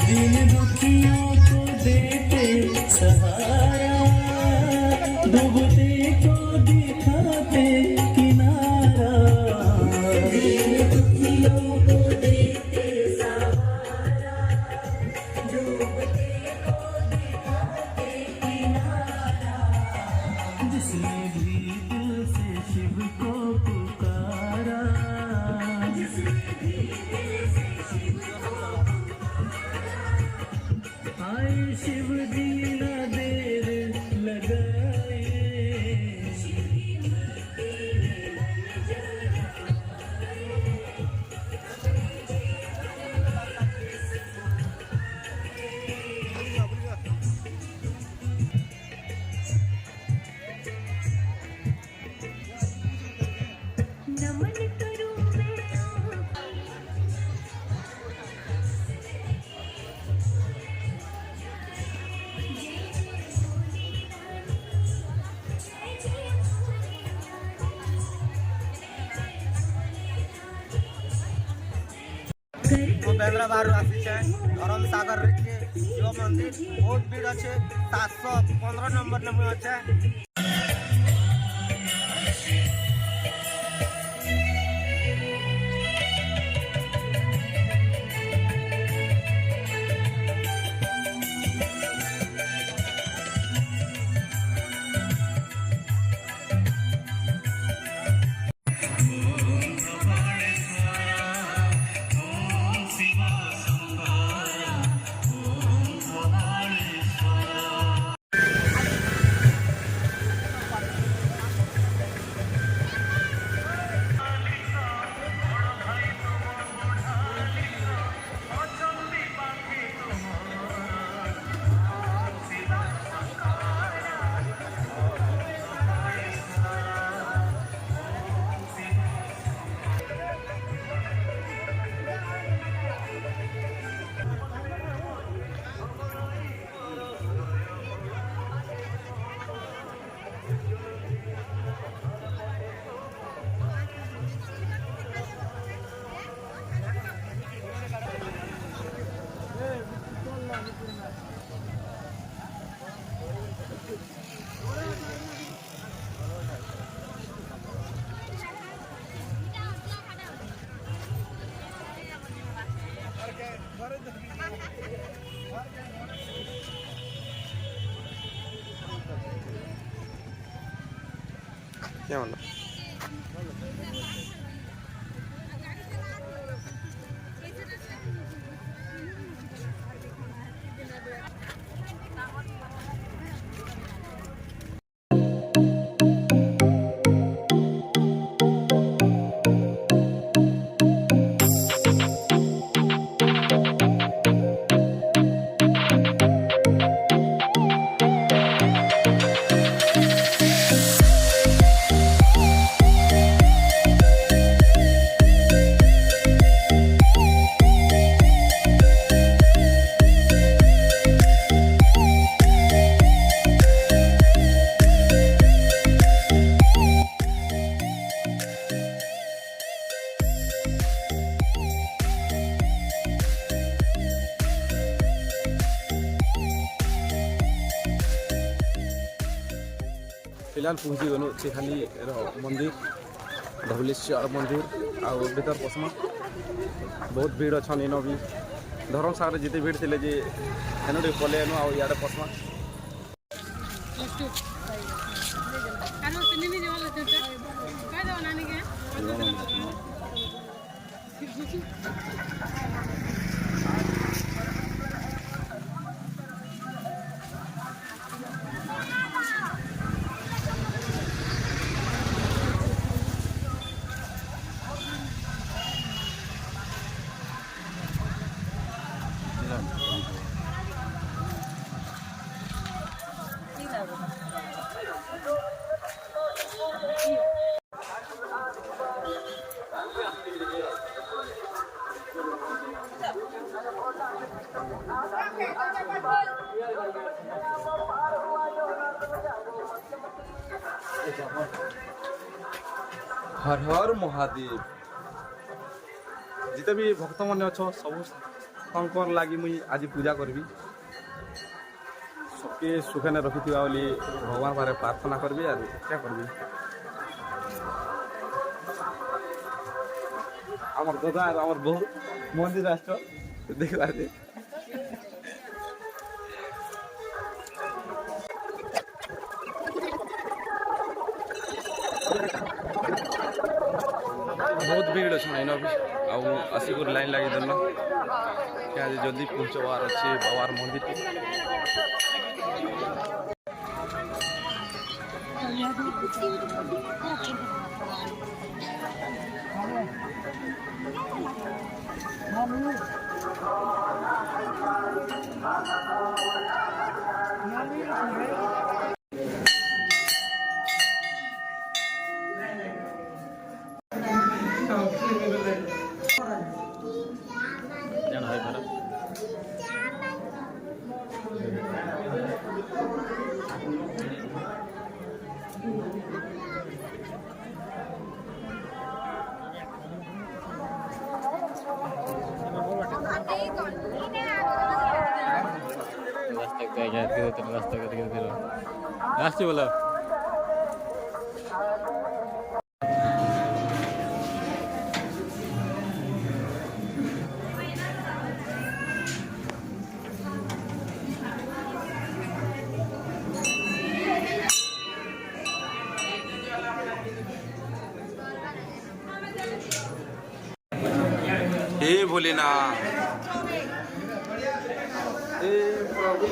दिन दुखियों को देते सहारा, डूबते को दिखाते किनारा। दिन दुखियों को देते सहारा, डूबते को दिखाते किनारा। जिसने भी दिल से शिव को पुकारा, जिसने भी दिल से शिव को आए शिव जी न देर लगाए। नमन करूं मैं बेंद्रा बाहर आसी धरम सागर के शिव मंदिर बहुत भीड़ अच्छे 715 नंबर नंबर अच्छे। क्या होना फिलहाल पहुँची गलु से खाली मंदिर धवलेश्वर मंदिर आउ भीतर पसमा बहुत भीड़ अच्छा इन भी धर्म सागर जिते भीड़ थे जे एन पलि एनु आड़े पसमा हर हर महादेव जिते भी भक्त मन अच्छा सब ସମସ୍ତଙ୍କର ଲାଗି ମୁଇଁ ଆଜି ପୂଜା କରିବି सबके सुखेने रखिथिबा बोली भगवान पारे प्रार्थना करबी आर क्या करबी हमर दादा आर हमर बहु मंदिर राष्ट्र देखबार दे बहुत भीड़ अच्छे नाइन अभी आसिक लाइन लगे देन क्या जल्दी पहुँचबार अच्छे बाबार मंदिर Last bola. हे भोलेनाथ हे प्रभु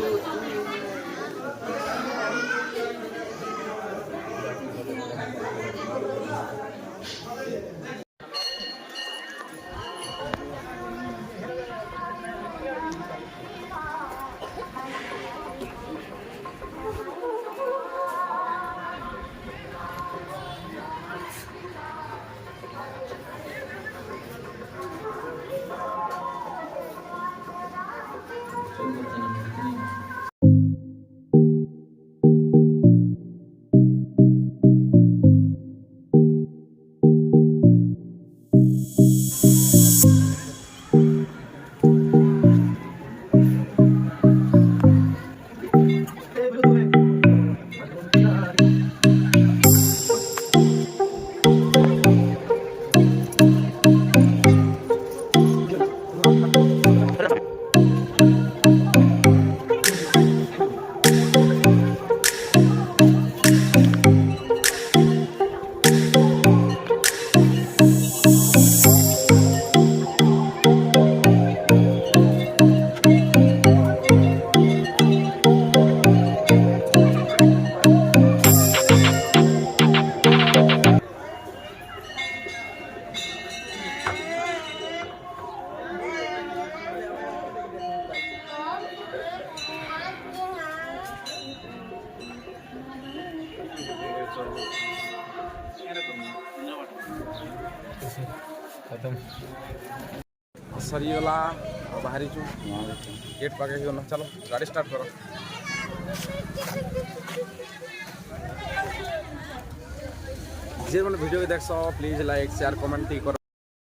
सरीगला बाहरी चु गेट पाके गला चलो गाड़ी स्टार्ट करो जे मैंने वीडियो देख प्लीज लाइक शेयर कमेंट करो।